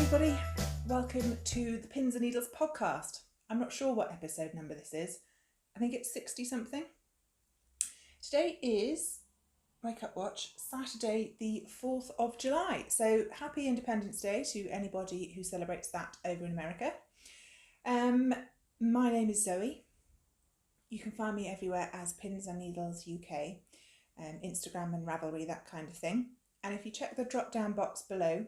everybody, welcome to the Pins and Needles podcast. I'm not sure what episode number this is. I think it's 60 something. Today is, wake up watch, Saturday the 4th of July. So happy Independence Day to anybody who celebrates that over in America. My name is Zoe. You can find me everywhere as Pins and Needles UK, Instagram and Ravelry, that kind of thing. And if you check the drop down box below,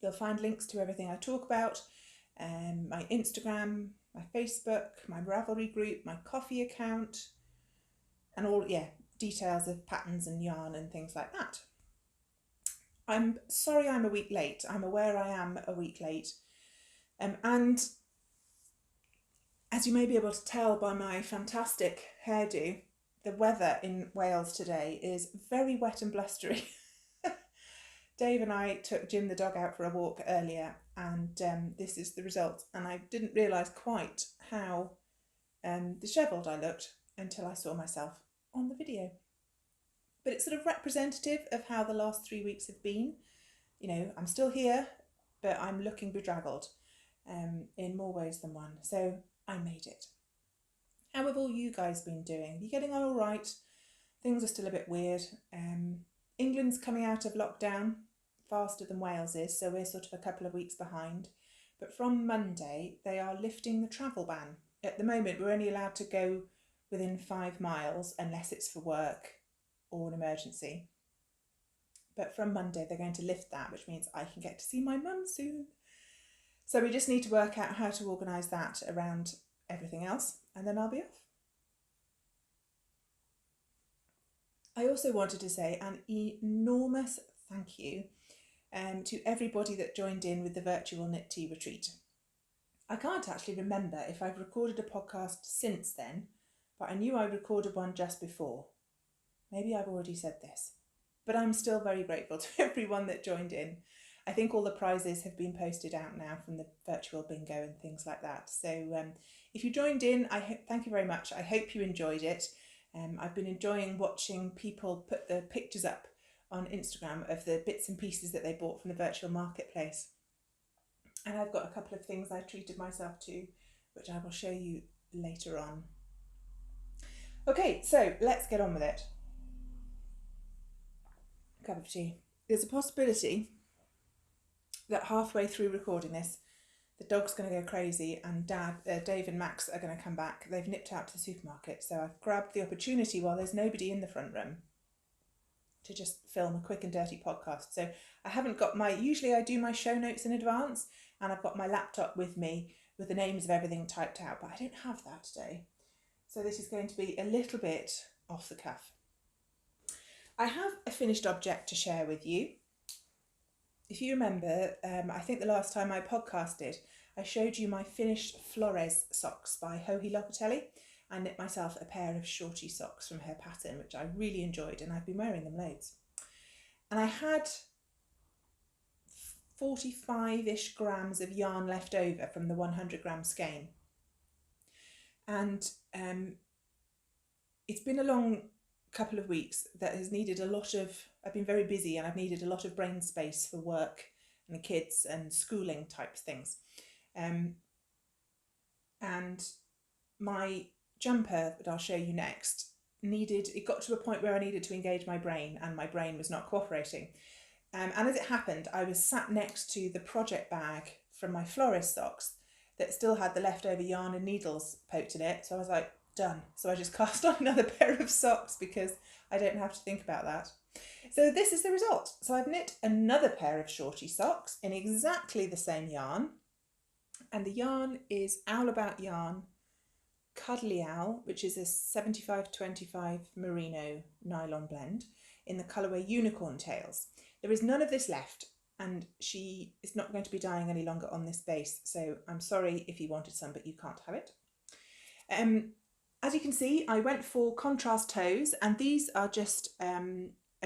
you'll find links to everything I talk about, my Instagram, my Facebook, my Ravelry group, my coffee account, and all, details of patterns and yarn and things like that. I'm sorry I'm a week late. I'm aware I am a week late. And as you may be able to tell by my fantastic hairdo, the weather in Wales today is very wet and blustery. Dave and I took Jim the dog out for a walk earlier, and this is the result. And I didn't realise quite how dishevelled I looked until I saw myself on the video. But it's sort of representative of how the last 3 weeks have been. You know, I'm still here, but I'm looking bedraggled in more ways than one. So I made it. How have all you guys been doing? Are you getting on all right? Things are still a bit weird. England's coming out of lockdown faster than Wales is, so we're sort of a couple of weeks behind. But from Monday, they are lifting the travel ban. At the moment, we're only allowed to go within 5 miles unless it's for work or an emergency. But from Monday, they're going to lift that, which means I can get to see my mum soon. So we just need to work out how to organise that around everything else, and then I'll be off. I also wanted to say an enormous thank you to everybody that joined in with the virtual knit tea retreat. I can't actually remember if I've recorded a podcast since then, but I knew I recorded one just before. Maybe I've already said this, but I'm still very grateful to everyone that joined in. I think all the prizes have been posted out now from the virtual bingo and things like that. So if you joined in, thank you very much. I hope you enjoyed it. I've been enjoying watching people put the pictures up on Instagram of the bits and pieces that they bought from the virtual marketplace. And I've got a couple of things I treated myself to, which I will show you later on. Okay, so let's get on with it. Cup of tea. There's a possibility that halfway through recording this, the dog's going to go crazy and Dave and Max are going to come back. They've nipped out to the supermarket, so I've grabbed the opportunity while there's nobody in the front room to just film a quick and dirty podcast. So I haven't got usually I do my show notes in advance, and I've got my laptop with me with the names of everything typed out, but I don't have that today. So this is going to be a little bit off the cuff. I have a finished object to share with you. If you remember, I think the last time I podcasted, I showed you my finished Flores socks by Locatelli. I knit myself a pair of shorty socks from her pattern, which I really enjoyed, and I've been wearing them loads. And I had 45-ish grams of yarn left over from the 100 gram skein. And it's been a long couple of weeks that has needed I've been very busy, and I've needed a lot of brain space for work and kids and schooling type things. And my jumper that I'll show you next it got to a point where I needed to engage my brain, and my brain was not cooperating. And as it happened, I was sat next to the project bag from my Flores socks that still had the leftover yarn and needles poked in it. So I was like, done. So I just cast on another pair of socks because I don't have to think about that. So this is the result. So I've knit another pair of shorty socks in exactly the same yarn. And the yarn is Owl About Yarn Cuddly Owl, which is a 75-25 merino nylon blend in the colourway Unicorn Tails. There is none of this left, and she is not going to be dyeing any longer on this base. So I'm sorry if you wanted some, but you can't have it. As you can see, I went for contrast toes, and these are just a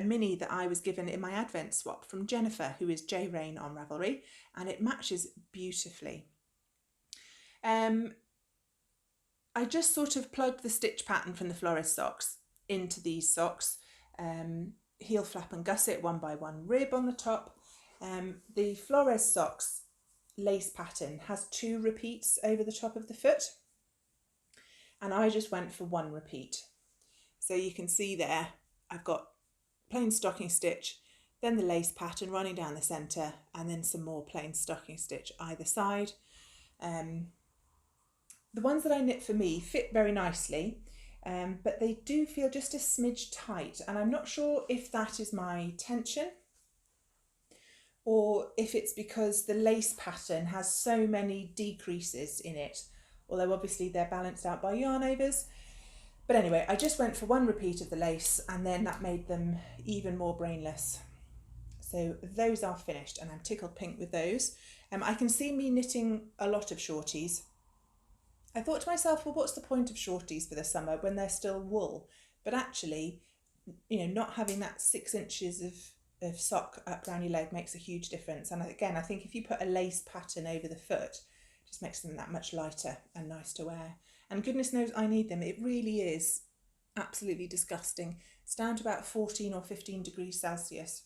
mini that I was given in my Advent swap from Jennifer, who is J Rain on Ravelry, and it matches beautifully. I just sort of plugged the stitch pattern from the Flores socks into these socks, heel flap and gusset 1 by 1 rib on the top, The Flores socks lace pattern has 2 repeats over the top of the foot, and I just went for 1 repeat. So you can see there I've got plain stocking stitch, then the lace pattern running down the centre, and then some more plain stocking stitch either side. The ones that I knit for me fit very nicely, but they do feel just a smidge tight, and I'm not sure if that is my tension or if it's because the lace pattern has so many decreases in it, although obviously they're balanced out by yarn overs. But anyway, I just went for 1 repeat of the lace, and then that made them even more brainless. So those are finished, and I'm tickled pink with those. I can see me knitting a lot of shorties. I thought to myself, well, what's the point of shorties for the summer when they're still wool? But actually, not having that 6 inches of sock up around your leg makes a huge difference. And again, I think if you put a lace pattern over the foot, it just makes them that much lighter and nice to wear. And goodness knows I need them. It really is absolutely disgusting. It's down to about 14 or 15 degrees Celsius.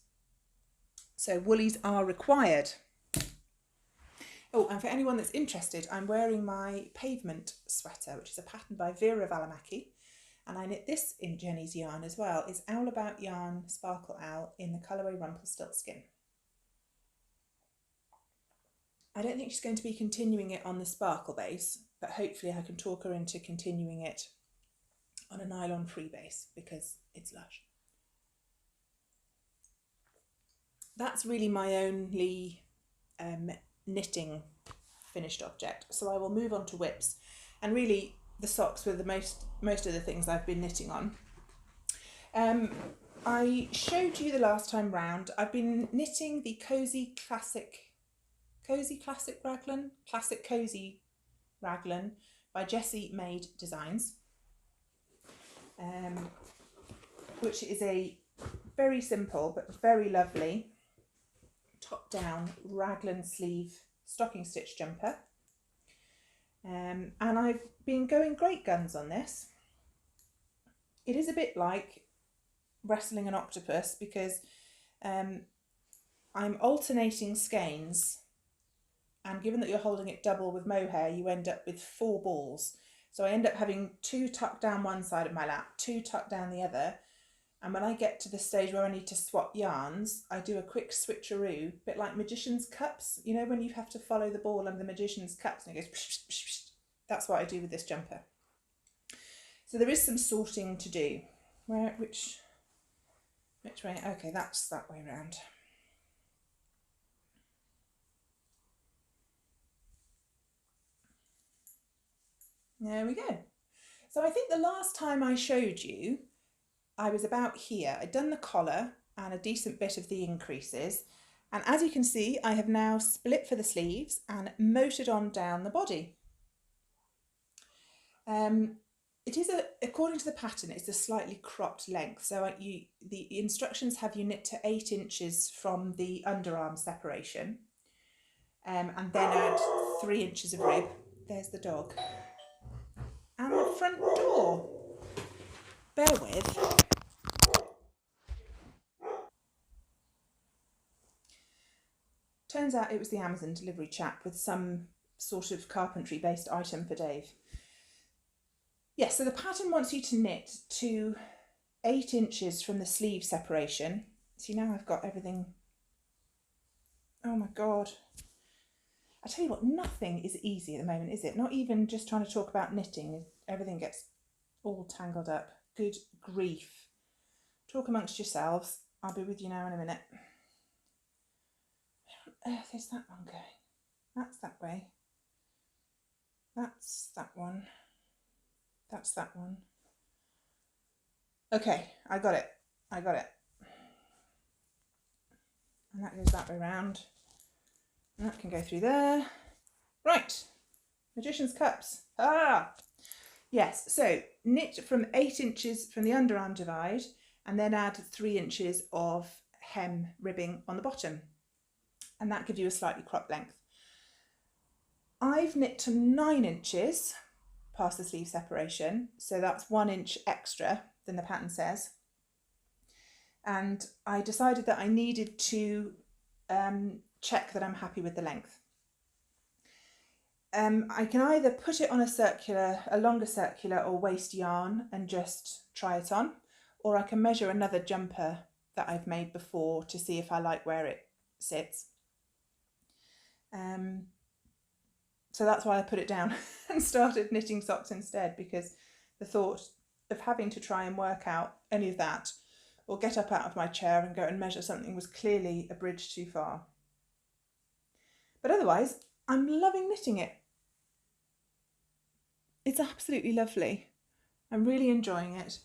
So woolies are required. Oh, and for anyone that's interested, I'm wearing my Pavement Sweater, which is a pattern by Vera Valimaki. And I knit this in Jenny's yarn as well. It's Owl About Yarn Sparkle Owl in the colourway Rumpelstiltskin. I don't think she's going to be continuing it on the sparkle base, but hopefully I can talk her into continuing it on a nylon free base because it's lush. That's really my only knitting finished object, so I will move on to whips, and really the socks were the most of the things I've been knitting on. I showed you the last time round I've been knitting the Cosy Classic Raglan, Classic Cosy Raglan by Jessie Maed Designs, which is a very simple but very lovely top down raglan sleeve stocking stitch jumper. And I've been going great guns on this. It is a bit like wrestling an octopus because I'm alternating skeins, and given that you're holding it double with mohair, you end up with 4 balls. So I end up having 2 tucked down one side of my lap, 2 tucked down the other. And when I get to the stage where I need to swap yarns, I do a quick switcheroo, a bit like magician's cups. You know, when you have to follow the ball under the magician's cups and it goes psh, psh, psh. That's what I do with this jumper. So there is some sorting to do. Which way? Okay, that's that way round. There we go. So I think the last time I showed you, I was about here. I'd done the collar and a decent bit of the increases. And as you can see, I have now split for the sleeves and motored on down the body. It is, according to the pattern, it's a slightly cropped length. So the instructions have you knit to 8 inches from the underarm separation, and then add 3 inches of rib. There's the dog. And the front door. Bear with. Turns out it was the Amazon delivery chap with some sort of carpentry based item for Dave. Yes, so the pattern wants you to knit to 8 inches from the sleeve separation. See, now I've got everything. Oh my God. I tell you what, nothing is easy at the moment, is it? Not even just trying to talk about knitting. Everything gets all tangled up. Good grief. Talk amongst yourselves. I'll be with you now in a minute. Where on earth is that one going? That's that way. That's that one. That's that one. Okay, I got it. And that goes that way round. And that can go through there. Right, Magician's Cups. Yes, so knit from 8 inches from the underarm divide and then add 3 inches of hem ribbing on the bottom. And that gives you a slightly cropped length. I've knit to 9 inches past the sleeve separation, so that's 1 inch extra than the pattern says. And I decided that I needed to check that I'm happy with the length. I can either put it on a longer circular or waste yarn and just try it on, or I can measure another jumper that I've made before to see if I like where it sits. So that's why I put it down and started knitting socks instead, because the thought of having to try and work out any of that or get up out of my chair and go and measure something was clearly a bridge too far. But otherwise, I'm loving knitting it. It's absolutely lovely. I'm really enjoying it.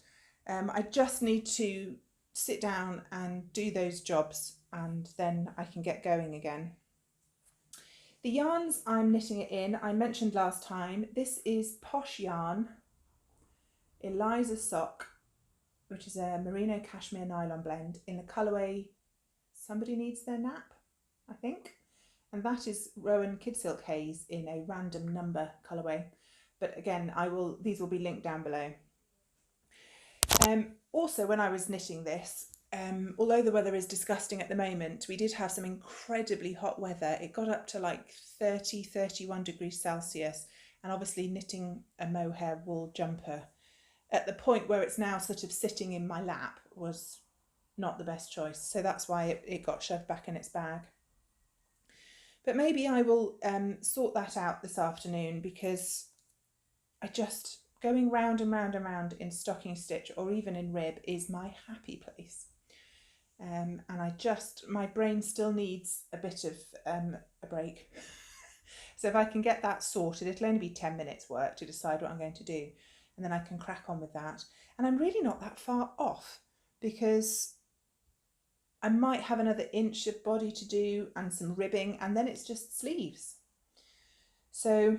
I just need to sit down and do those jobs and then I can get going again. The yarns I'm knitting it in, I mentioned last time, this is Posh Yarn, Eliza Sock, which is a merino cashmere nylon blend in the colourway Somebody Needs Their Nap, I think. And that is Rowan Kidsilk Haze in a random number colourway. But again, these will be linked down below. Also, when I was knitting this, although the weather is disgusting at the moment, we did have some incredibly hot weather. It got up to like 30, 31 degrees Celsius, and obviously knitting a mohair wool jumper at the point where it's now sort of sitting in my lap was not the best choice. So that's why it got shoved back in its bag. But maybe I will sort that out this afternoon, because going round and round and round in stocking stitch or even in rib is my happy place. And my brain still needs a bit of a break. So if I can get that sorted, it'll only be 10 minutes work to decide what I'm going to do. And then I can crack on with that. And I'm really not that far off, because I might have another inch of body to do and some ribbing, and then it's just sleeves. So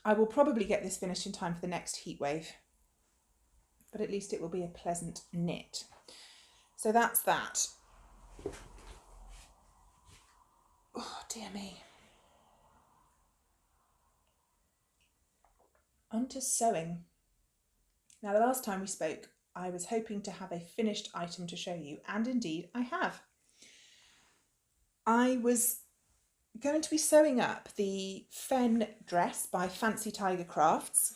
I will probably get this finished in time for the next heat wave, but at least it will be a pleasant knit. So that's that. Oh, dear me. On to sewing. Now, the last time we spoke, I was hoping to have a finished item to show you, and indeed I have. I was going to be sewing up the FenDress by Fancy Tiger Crafts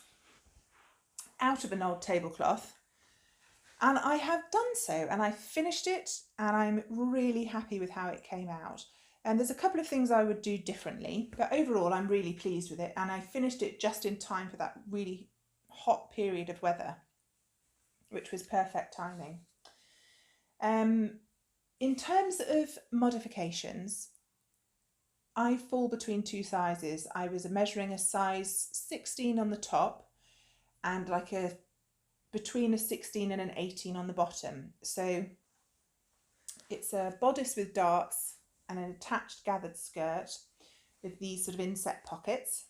out of an old tablecloth, and I have done so, and I finished it, and I'm really happy with how it came out. And there's a couple of things I would do differently, but overall I'm really pleased with it, and I finished it just in time for that really hot period of weather, which was perfect timing. In terms of modifications, I fall between two sizes. I was measuring a size 16 on the top and between a 16 and an 18 on the bottom. So it's a bodice with darts and an attached gathered skirt with these sort of inset pockets.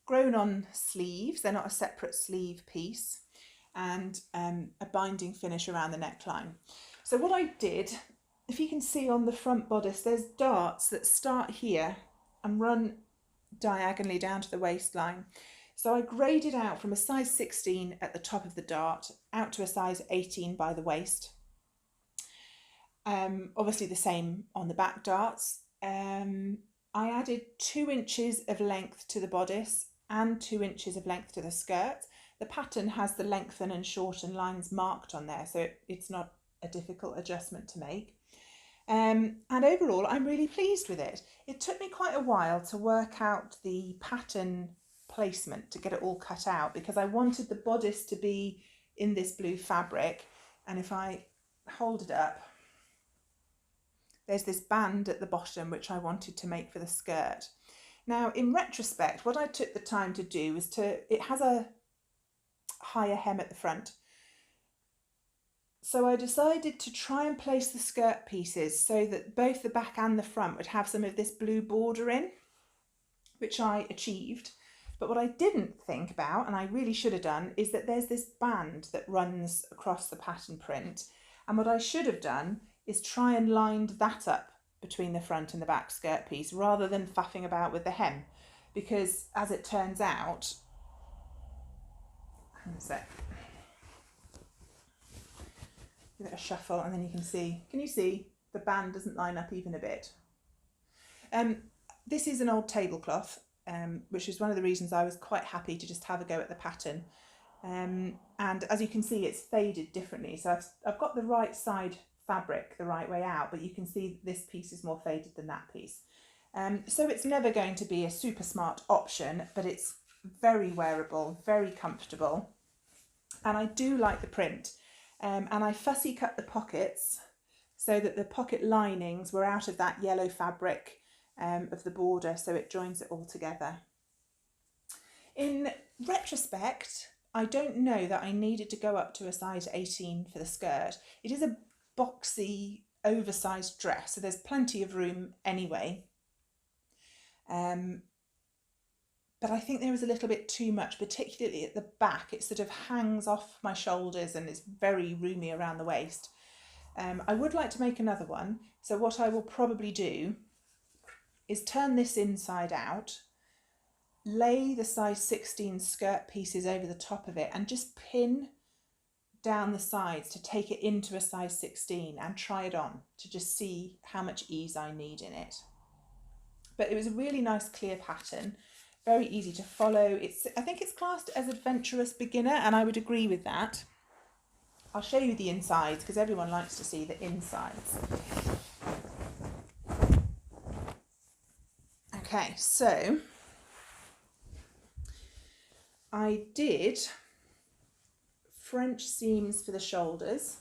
Grown on sleeves, they're not a separate sleeve piece, and a binding finish around the neckline. So what I did, if you can see on the front bodice, there's darts that start here and run diagonally down to the waistline. So I graded out from a size 16 at the top of the dart out to a size 18 by the waist. Obviously the same on the back darts. I added 2 inches of length to the bodice and 2 inches of length to the skirt. The pattern has the lengthen and shorten lines marked on there, so it's not a difficult adjustment to make. And overall, I'm really pleased with it. It took me quite a while to work out the pattern placement, to get it all cut out, because I wanted the bodice to be in this blue fabric. And if I hold it up, there's this band at the bottom, which I wanted to make for the skirt. Now, in retrospect, what I took the time to do was it has a higher hem at the front. So I decided to try and place the skirt pieces so that both the back and the front would have some of this blue border in, which I achieved. But what I didn't think about, and I really should have done, is that there's this band that runs across the pattern print. And what I should have done is try and lined that up between the front and the back skirt piece, rather than faffing about with the hem. Because as it turns out, hang on a sec. Give it a shuffle and then you can see. Can you see? the band doesn't line up even a bit. This is an old tablecloth, which is one of the reasons I was quite happy to just have a go at the pattern. And as you can see, it's faded differently. So I've got the right side fabric the right way out, but you can see this piece is more faded than that piece. So it's never going to be a super smart option, but it's very wearable, very comfortable. And I do like the print. And I fussy cut the pockets so that the pocket linings were out of that yellow fabric of the border, so it joins it all together. In retrospect, I don't know that I needed to go up to a size 18 for the skirt. It is a boxy, oversized dress, so there's plenty of room anyway. But I think there was a little bit too much, particularly at the back. It sort of hangs off my shoulders and is very roomy around the waist. I would like to make another one, so what I will probably do is turn this inside out, lay the size 16 skirt pieces over the top of it and just pin down the sides to take it into a size 16 and try it on to just see how much ease I need in it. But it was a really nice clear pattern, very easy to follow. I think it's classed as adventurous beginner, and I would agree with that. I'll show you the insides because everyone likes to see the insides. Okay, so I did French seams for the shoulders.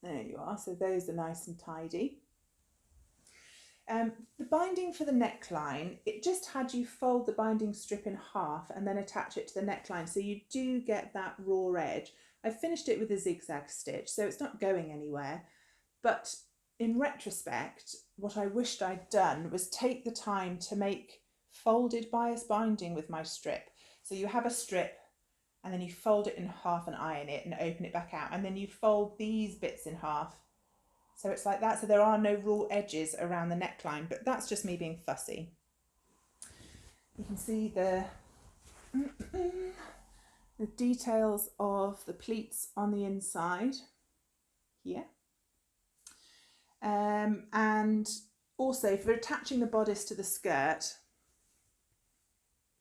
There you are, so those are nice and tidy. The binding for the neckline, it just had you fold the binding strip in half and then attach it to the neckline, so you do get that raw edge. I finished it with a zigzag stitch, so it's not going anywhere, but in retrospect, what I wished I'd done was take the time to make folded bias binding with my strip. So you have a strip and then you fold it in half and iron it and open it back out, and then you fold these bits in half. So it's like that, so there are no raw edges around the neckline, but that's just me being fussy. You can see the details of the pleats on the inside here. And also for attaching the bodice to the skirt,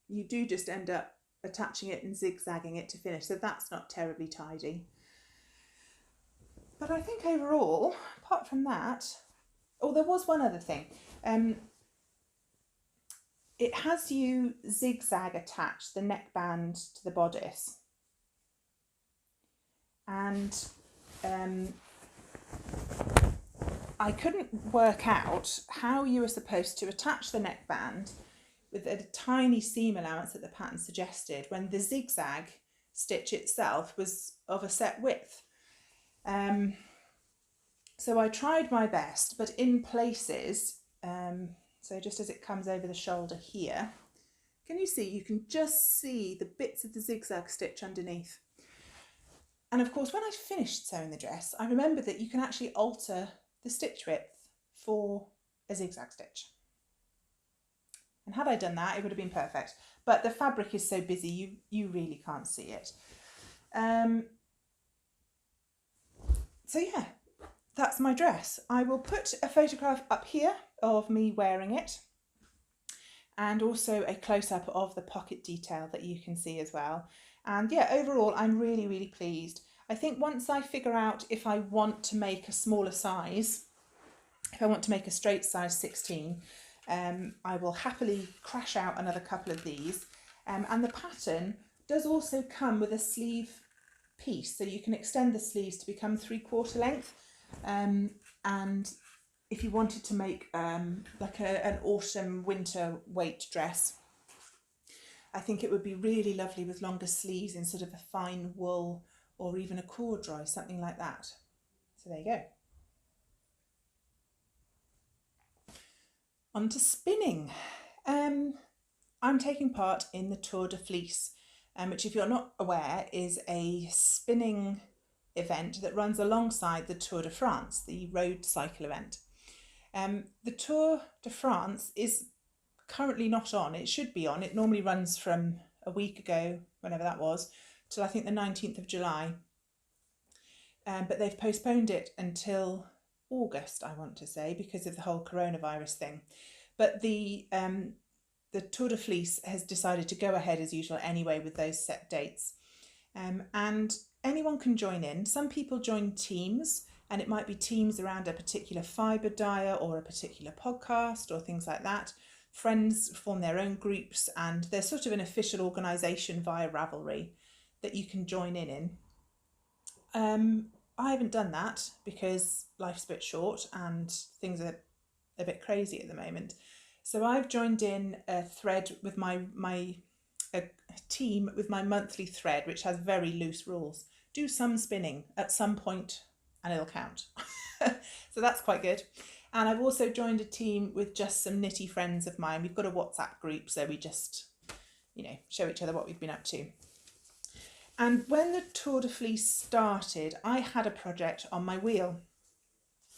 you do just end up attaching it and zigzagging it to finish, so that's not terribly tidy. But I think overall, apart from that, oh, there was one other thing. It has you zigzag attach the neckband to the bodice, and I couldn't work out how you were supposed to attach the neckband with a tiny seam allowance that the pattern suggested when the zigzag stitch itself was of a set width. So I tried my best, but in places, so just as it comes over the shoulder here, can you see, you can just see the bits of the zigzag stitch underneath. And of course, when I finished sewing the dress, I remembered that you can actually alter the stitch width for a zigzag stitch. And had I done that, it would have been perfect. But the fabric is so busy, you really can't see it. So yeah, that's my dress. I will put a photograph up here of me wearing it, and also a close-up of the pocket detail that you can see as well. And yeah, overall, I'm really, really pleased. I think once I figure out if I want to make a smaller size, if I want to make a straight size 16, I will happily crash out another couple of these. And the pattern does also come with a sleeve piece, so you can extend the sleeves to become 3/4 length. And if you wanted to make like an autumn winter weight dress, I think it would be really lovely with longer sleeves in sort of a fine wool or even a corduroy, something like that. So there you go. On to spinning. I'm taking part in the Tour de Fleece, which, if you're not aware, is a spinning event that runs alongside the Tour de France, the road cycle event. The Tour de France is currently not on. It should be on. It normally runs from a week ago, whenever that was, till I think the 19th of July. But they've postponed it until August, I want to say, because of the whole coronavirus thing. But the Tour de Fleece has decided to go ahead as usual anyway with those set dates. And anyone can join in. Some people join teams, and it might be teams around a particular fibre dyer or a particular podcast or things like that. Friends form their own groups, and there's sort of an official organisation via Ravelry that you can join in. I haven't done that because life's a bit short and things are a bit crazy at the moment. So I've joined in a thread with a team with my monthly thread, which has very loose rules. Do some spinning at some point and it'll count. So that's quite good. And I've also joined a team with just some knitty friends of mine. We've got a WhatsApp group, so we just, show each other what we've been up to. And when the Tour de Fleece started, I had a project on my wheel.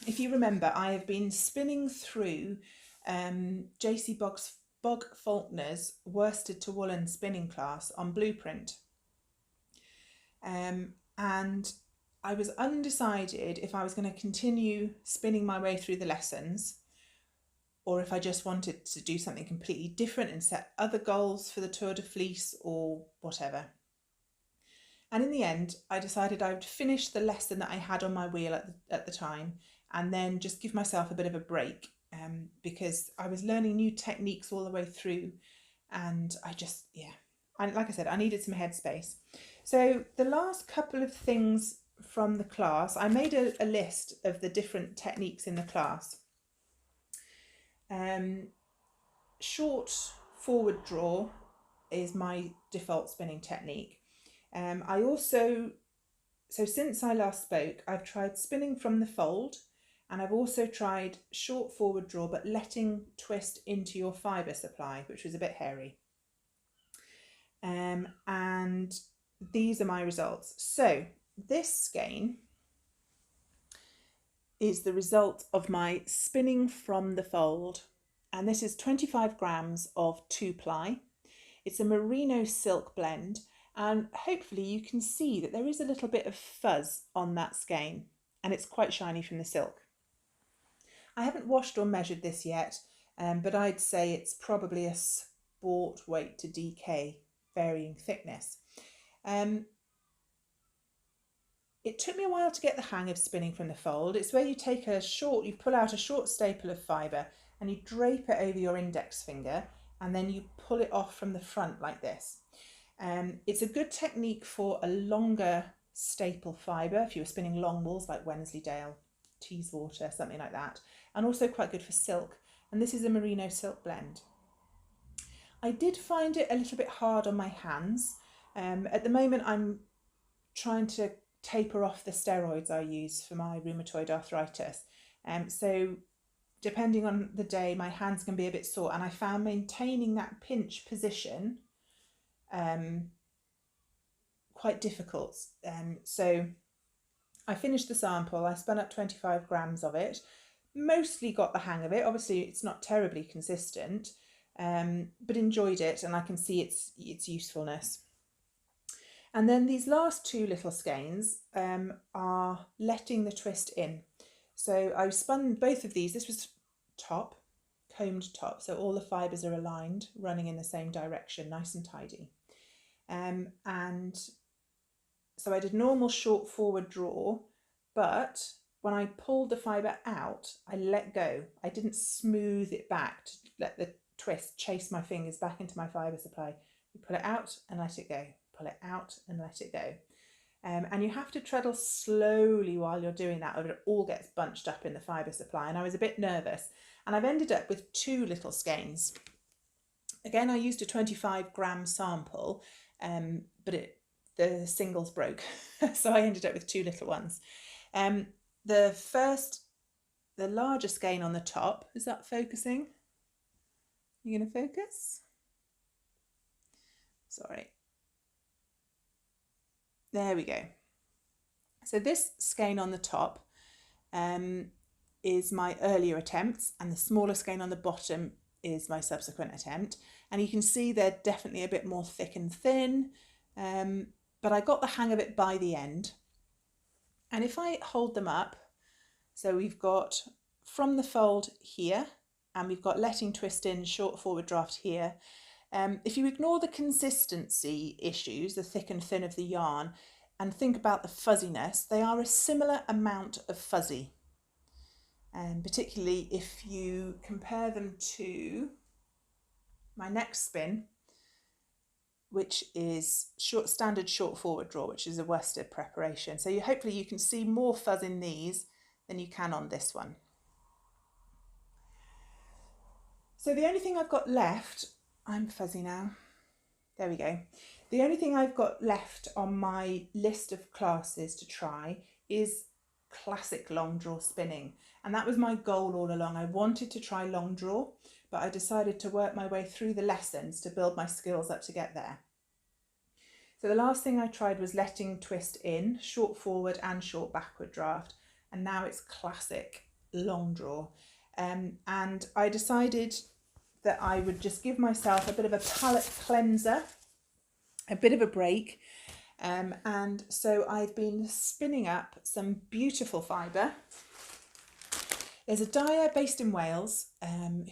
If you remember, I have been spinning through Jacey Boggs Faulkner's worsted to woolen spinning class on Bluprint. And I was undecided if I was going to continue spinning my way through the lessons or if I just wanted to do something completely different and set other goals for the Tour de Fleece or whatever. And in the end, I decided I would finish the lesson that I had on my wheel at the time and then just give myself a bit of a break because I was learning new techniques all the way through and like I said, I needed some headspace. So the last couple of things from the class, I made a list of the different techniques in the class. Short forward draw is my default spinning technique. Since I last spoke, I've tried spinning from the fold, and I've also tried short forward draw, but letting twist into your fibre supply, which was a bit hairy. And these are my results. So this skein is the result of my spinning from the fold, and this is 25 grams of 2-ply. It's a merino silk blend, and hopefully you can see that there is a little bit of fuzz on that skein, and it's quite shiny from the silk. I haven't washed or measured this yet, but I'd say it's probably a sport weight to DK, varying thickness. It took me a while to get the hang of spinning from the fold. It's where you take you pull out a short staple of fibre and you drape it over your index finger and then you pull it off from the front like this. It's a good technique for a longer staple fibre, if you were spinning long wools like Wensleydale, Teeswater, something like that, and also quite good for silk. And this is a merino silk blend. I did find it a little bit hard on my hands. At the moment I'm trying to taper off the steroids I use for my rheumatoid arthritis. So depending on the day, my hands can be a bit sore, and I found maintaining that pinch position quite difficult. So I finished the sample, I spun up 25 grams of it, mostly got the hang of it. Obviously it's not terribly consistent, but enjoyed it, and I can see its usefulness. And then these last two little skeins are letting the twist in. So I spun both of these. This was top, combed top, so all the fibres are aligned, running in the same direction, nice and tidy. And so I did normal short forward draw, but when I pulled the fibre out, I let go. I didn't smooth it back to let the twist chase my fingers back into my fibre supply. You pull it out and let it go. Pull it out and let it go. And you have to treadle slowly while you're doing that, or it all gets bunched up in the fibre supply. And I was a bit nervous, and I've ended up with two little skeins. Again, I used a 25 gram sample, but the singles broke, so I ended up with two little ones. The larger skein on the top, is that focusing? You going to focus? Sorry. There we go. So this skein on the top is my earlier attempts, and the smaller skein on the bottom is my subsequent attempt. And you can see they're definitely a bit more thick and thin, but I got the hang of it by the end. And if I hold them up, So we've got from the fold here, and we've got letting twist in short forward draft here. If you ignore the consistency issues, the thick and thin of the yarn, and think about the fuzziness, they are a similar amount of fuzzy. And particularly if you compare them to my next spin, which is standard short forward draw, which is a worsted preparation. So hopefully you can see more fuzz in these than you can on this one. So the only thing I've got left, I'm fuzzy now. There we go. The only thing I've got left on my list of classes to try is classic long draw spinning. And that was my goal all along. I wanted to try long draw, but I decided to work my way through the lessons to build my skills up to get there. So the last thing I tried was letting twist in, short forward and short backward draft. And now it's classic long draw. And I decided that I would just give myself a bit of a palette cleanser, a bit of a break. And so I've been spinning up some beautiful fibre. There's a dyer based in Wales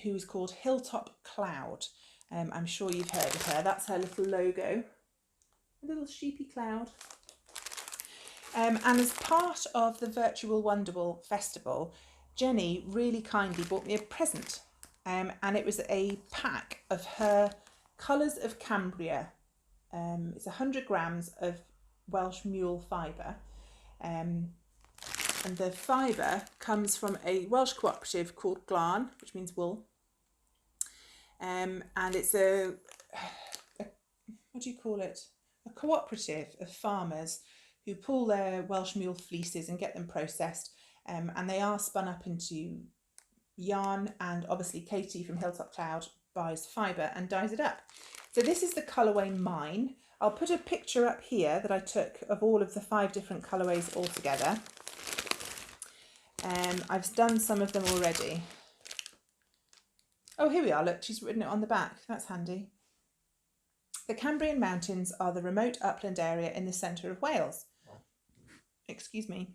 who's called Hilltop Cloud. I'm sure you've heard of her. That's her little logo, a little sheepy cloud. And as part of the Virtual Wonderwall Festival, Jenny really kindly bought me a present. And it was a pack of her Colours of Cambria. It's 100 grams of Welsh mule fibre. And the fibre comes from a Welsh cooperative called Glan, which means wool. And it's a what do you call it? A cooperative of farmers who pull their Welsh mule fleeces and get them processed. And they are spun up into yarn, and obviously Katie from Hilltop Cloud buys fibre and dyes it up. So this is the colourway Mine. I'll put a picture up here that I took of all of the 5 different colourways all together. I've done some of them already. Oh, here we are, look, she's written it on the back. That's handy. The Cambrian Mountains are the remote upland area in the centre of Wales. Excuse me.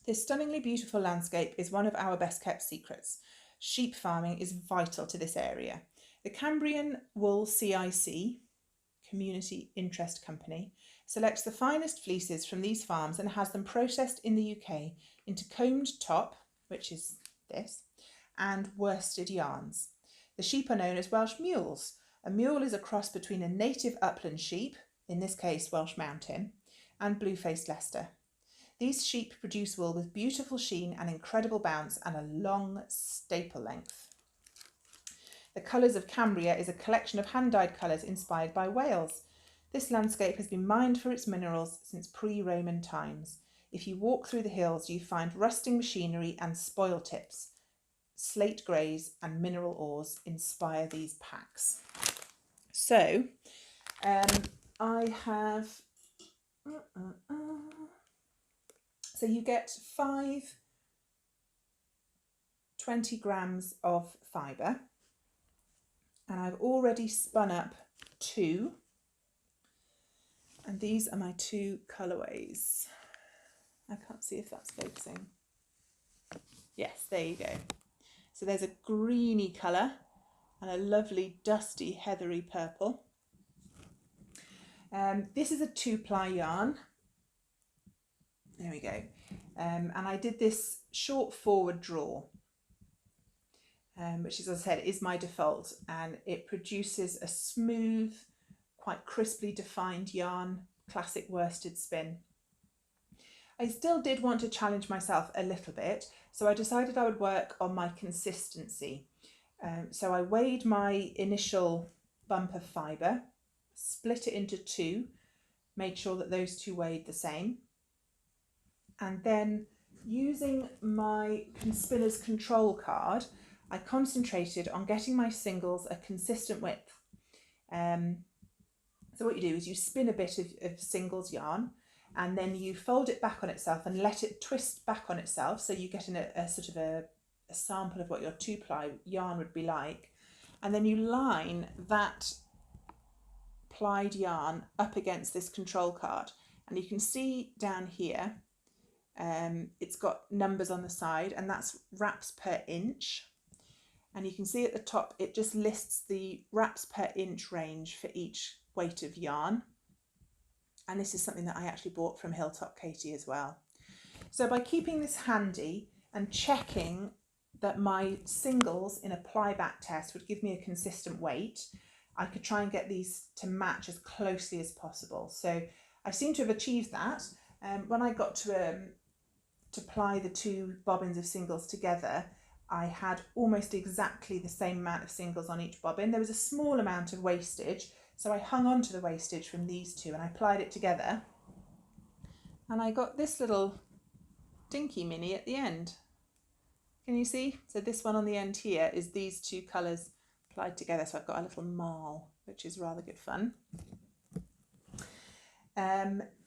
This stunningly beautiful landscape is one of our best kept secrets. Sheep farming is vital to this area. The Cambrian Wool CIC, Community Interest Company, selects the finest fleeces from these farms and has them processed in the UK into combed top, which is this, and worsted yarns. The sheep are known as Welsh mules. A mule is a cross between a native upland sheep, in this case Welsh Mountain, and blue-faced Leicester. These sheep produce wool with beautiful sheen and incredible bounce and a long staple length. The Colours of Cambria is a collection of hand-dyed colours inspired by Wales. This landscape has been mined for its minerals since pre-Roman times. If you walk through the hills, you find rusting machinery and spoil tips. Slate greys and mineral ores inspire these packs. So, I have... So you get 5 20 grams of fibre, and I've already spun up 2, and these are my 2 colourways. I can't see if that's focusing. Yes, there you go. So there's a greeny colour and a lovely dusty heathery purple. This is a 2-ply yarn. There we go. And I did this short forward draw, which, as I said, is my default, and it produces a smooth, quite crisply defined yarn, classic worsted spin. I still did want to challenge myself a little bit, so I decided I would work on my consistency. So I weighed my initial bump of fibre, split it into 2, made sure that those 2 weighed the same. And then using my spinner's control card, I concentrated on getting my singles a consistent width. So what you do is you spin a bit of singles yarn, and then you fold it back on itself and let it twist back on itself, so you get a sort of a sample of what your 2-ply yarn would be like. And then you line that plied yarn up against this control card, and you can see down here It's got numbers on the side, and that's wraps per inch. And you can see at the top, it just lists the wraps per inch range for each weight of yarn. And this is something that I actually bought from Hilltop Katie as well. So by keeping this handy and checking that my singles in a ply back test would give me a consistent weight, I could try and get these to match as closely as possible. So I seem to have achieved that. When I got to ply the two bobbins of singles together, I had almost exactly the same amount of singles on each bobbin. There was a small amount of wastage, so I hung on to the wastage from these two and I plied it together. And I got this little dinky mini at the end. Can you see? So this one on the end here is these two colours plied together. So I've got a little marl, which is rather good fun.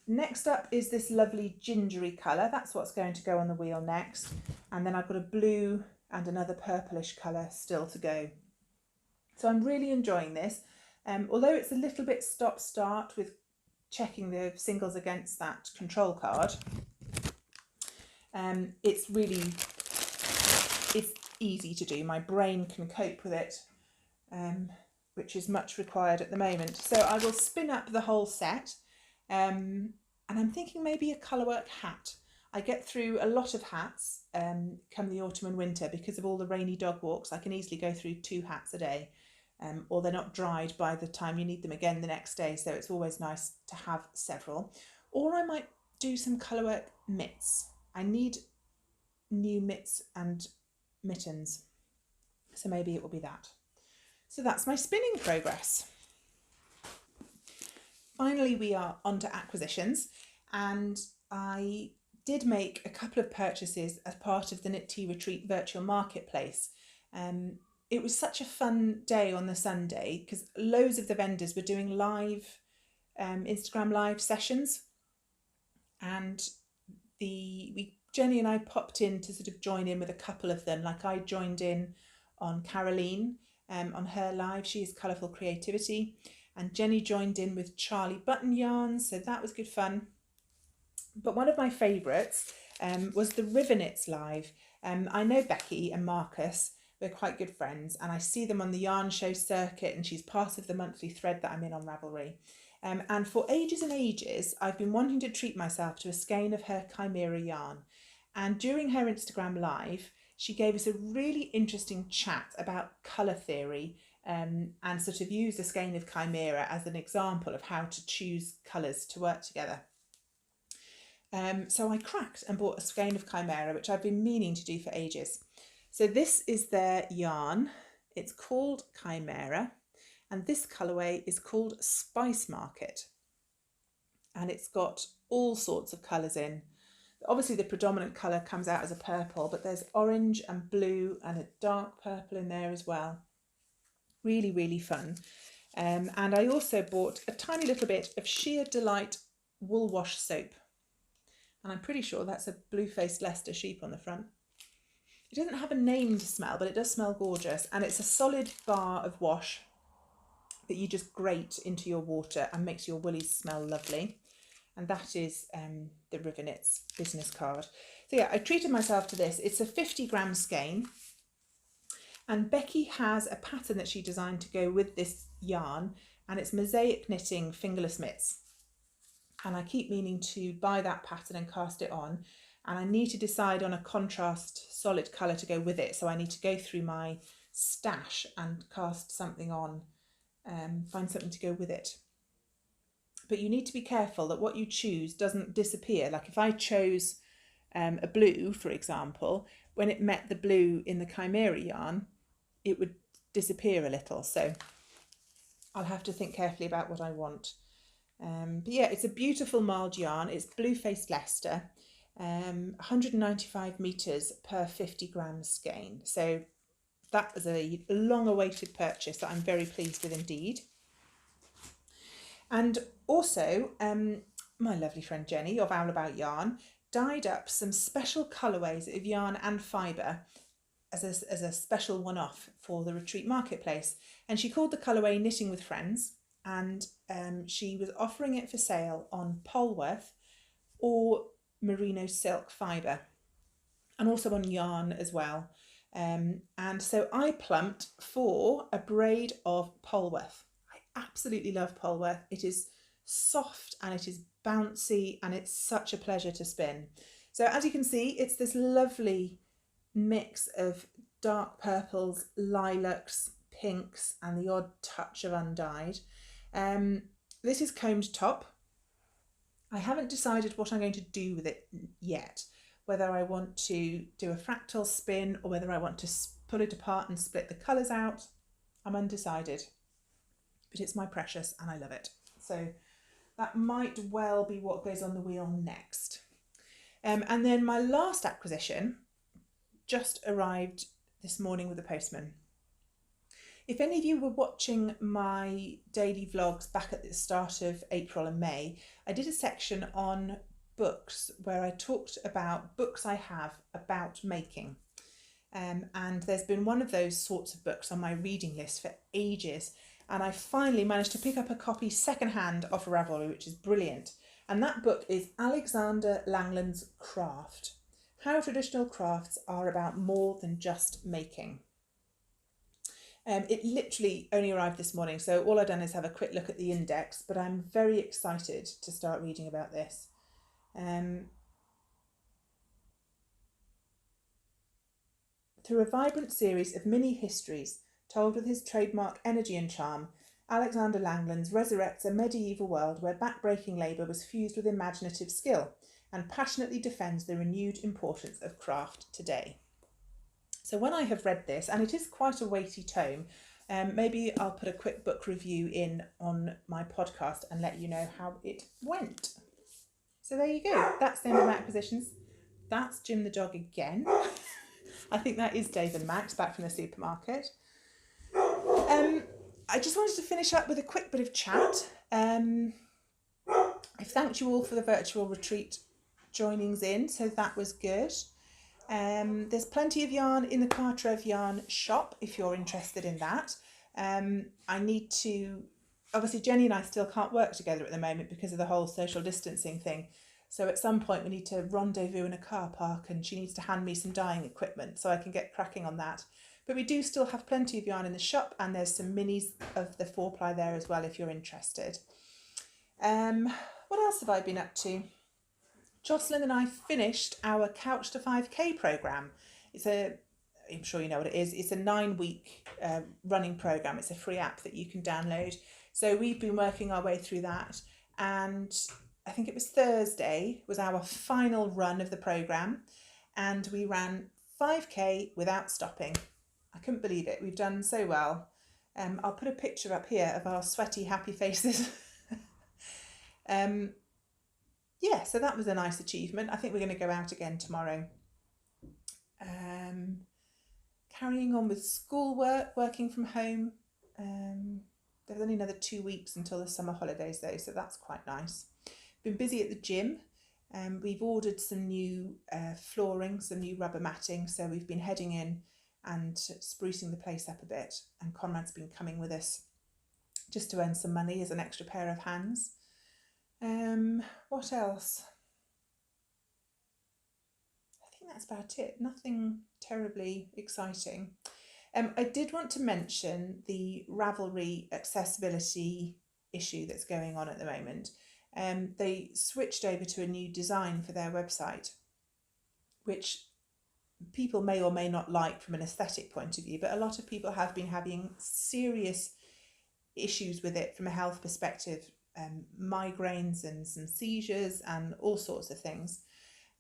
Next up is this lovely gingery colour. That's what's going to go on the wheel next. And then I've got a blue and another purplish colour still to go. So I'm really enjoying this. Although it's a little bit stop-start with checking the singles against that control card, it's easy to do. My brain can cope with it, which is much required at the moment. So I will spin up the whole set, and I'm thinking maybe a colourwork hat. I get through a lot of hats come the autumn and winter because of all the rainy dog walks. I can easily go through 2 hats a day, or they're not dried by the time you need them again the next day, so it's always nice to have several. Or I might do some colourwork mitts. I need new mitts and mittens, so maybe it will be that. So that's my spinning progress. Finally, we are on to acquisitions, and I did make a couple of purchases as part of the Knit Tea Retreat virtual marketplace. It was such a fun day on the Sunday because loads of the vendors were doing live Instagram live sessions, and Jenny and I popped in to sort of join in with a couple of them. Like I joined in on Carolien on her live. She is Colourful Creativity, and Jenny joined in with Charlie Button Yarns, so that was good fun. But one of my favourites was the River-Knits live. I know Becky and Marcus, we're quite good friends, and I see them on the yarn show circuit, and she's part of the monthly thread that I'm in on Ravelry. And for ages and ages, I've been wanting to treat myself to a skein of her Chimera yarn. And during her Instagram live, she gave us a really interesting chat about colour theory, and sort of used a skein of Chimera as an example of how to choose colours to work together. So I cracked and bought a skein of Chimera, which I've been meaning to do for ages. So this is their yarn. It's called Chimera, and this colourway is called Spice Market. And it's got all sorts of colours in. Obviously the predominant colour comes out as a purple, but there's orange and blue and a dark purple in there as well. Really, really fun. And I also bought a tiny little bit of Sheer Delight wool wash soap. And I'm pretty sure that's a blue-faced Leicester sheep on the front. It doesn't have a named smell, but it does smell gorgeous. And it's a solid bar of wash that you just grate into your water and makes your woolies smell lovely. And that is the River-Knits business card. So yeah, I treated myself to this. It's a 50-gram skein. And Becky has a pattern that she designed to go with this yarn, and it's mosaic knitting fingerless mitts. And I keep meaning to buy that pattern and cast it on, and I need to decide on a contrast solid colour to go with it. So I need to go through my stash and cast something on, find something to go with it. But you need to be careful that what you choose doesn't disappear. Like if I chose a blue, for example, when it met the blue in the Chimera yarn, it would disappear a little. So I'll have to think carefully about what I want. But yeah, it's a beautiful marled yarn. It's blue-faced Leicester, 195 metres per 50-gram skein. So that was a long-awaited purchase that I'm very pleased with indeed. And also, my lovely friend Jenny of Owl About Yarn dyed up some special colourways of yarn and fibre as a special one-off for the Retreat Marketplace. And she called the colourway Knitting with Friends, and she was offering it for sale on Polworth or merino silk fibre, and also on yarn as well. And so I plumped for a braid of Polworth. I absolutely love Polworth. It is soft and it is bouncy and it's such a pleasure to spin. So as you can see, it's this lovely mix of dark purples, lilacs, pinks, and the odd touch of undyed. This is combed top. I haven't decided what I'm going to do with it yet, whether I want to do a fractal spin or whether I want to pull it apart and split the colours out. I'm undecided, but it's my precious and I love it. So that might well be what goes on the wheel next. And then my last acquisition just arrived this morning with the postman. If any of you were watching my daily vlogs back at the start of April and May, I did a section on books where I talked about books I have about making. And there's been one of those sorts of books on my reading list for ages. And I finally managed to pick up a copy secondhand off Ravelry, which is brilliant. And that book is Alexander Langland's Craft: How Traditional Crafts Are About More Than Just Making. It literally only arrived this morning, so all I've done is have a quick look at the index, but I'm very excited to start reading about this. Through a vibrant series of mini histories told with his trademark energy and charm, Alexander Langlands resurrects a medieval world where backbreaking labour was fused with imaginative skill and passionately defends the renewed importance of craft today. So when I have read this, and it is quite a weighty tome, maybe I'll put a quick book review in on my podcast and let you know how it went. So there you go. That's the end of my acquisitions. That's Jim the dog again. I think that is Dave and Max back from the supermarket. I just wanted to finish up with a quick bit of chat. I've thanked you all for the virtual retreat joinings in, so that was good. There's plenty of yarn in the Cartref Yarn shop if you're interested in that. I need to, obviously Jenny and I still can't work together at the moment because of the whole social distancing thing. So at some point we need to rendezvous in a car park and she needs to hand me some dyeing equipment so I can get cracking on that. But we do still have plenty of yarn in the shop and there's some minis of the 4-ply there as well if you're interested. What else have I been up to? Jocelyn and I finished our Couch to 5K programme. I'm sure you know what it is. It's a 9-week running programme. It's a free app that you can download. So we've been working our way through that. And I think it was Thursday was our final run of the programme. And we ran 5K without stopping. I couldn't believe it. We've done so well. I'll put a picture up here of our sweaty, happy faces. Yeah, so that was a nice achievement. I think we're going to go out again tomorrow. Carrying on with schoolwork, working from home. There's only another 2 weeks until the summer holidays though, so that's quite nice. Been busy at the gym. We've ordered some new flooring, some new rubber matting, so we've been heading in and sprucing the place up a bit. And Conrad's been coming with us just to earn some money as an extra pair of hands. What else? I think that's about it. Nothing terribly exciting. I did want to mention the Ravelry accessibility issue that's going on at the moment. They switched over to a new design for their website, which people may or may not like from an aesthetic point of view, but a lot of people have been having serious issues with it from a health perspective. Migraines and some seizures and all sorts of things.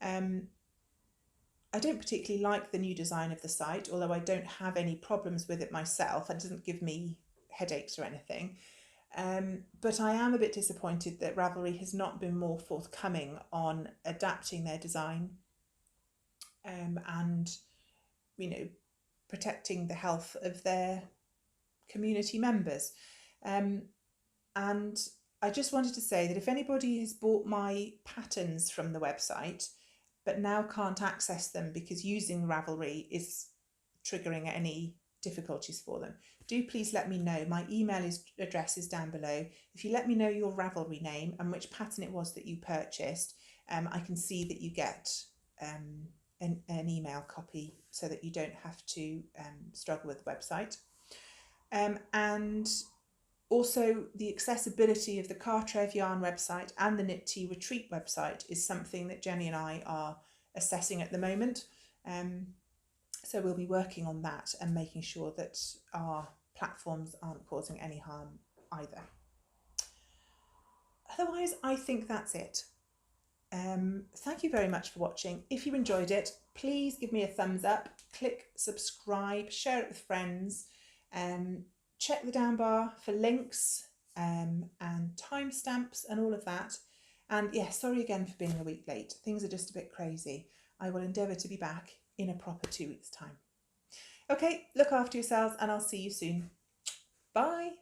I don't particularly like the new design of the site, although I don't have any problems with it myself. It doesn't give me headaches or anything. But I am a bit disappointed that Ravelry has not been more forthcoming on adapting their design and, you know, protecting the health of their community members. And I just wanted to say that if anybody has bought my patterns from the website but now can't access them because using Ravelry is triggering any difficulties for them, do please let me know. My email address is down below. If you let me know your Ravelry name and which pattern it was that you purchased, I can see that you get an email copy so that you don't have to struggle with the website. And also the accessibility of the Cartref Yarn website and the Knit Tea Retreat website is something that Jenny and I are assessing at the moment. So we'll be working on that and making sure that our platforms aren't causing any harm either. Otherwise, I think that's it. Thank you very much for watching. If you enjoyed it, please give me a thumbs up, click subscribe, share it with friends, check the down bar for links and timestamps and all of that. And yeah, sorry again for being a week late. Things are just a bit crazy. I will endeavour to be back in a proper 2 weeks' time. Okay, look after yourselves and I'll see you soon. Bye.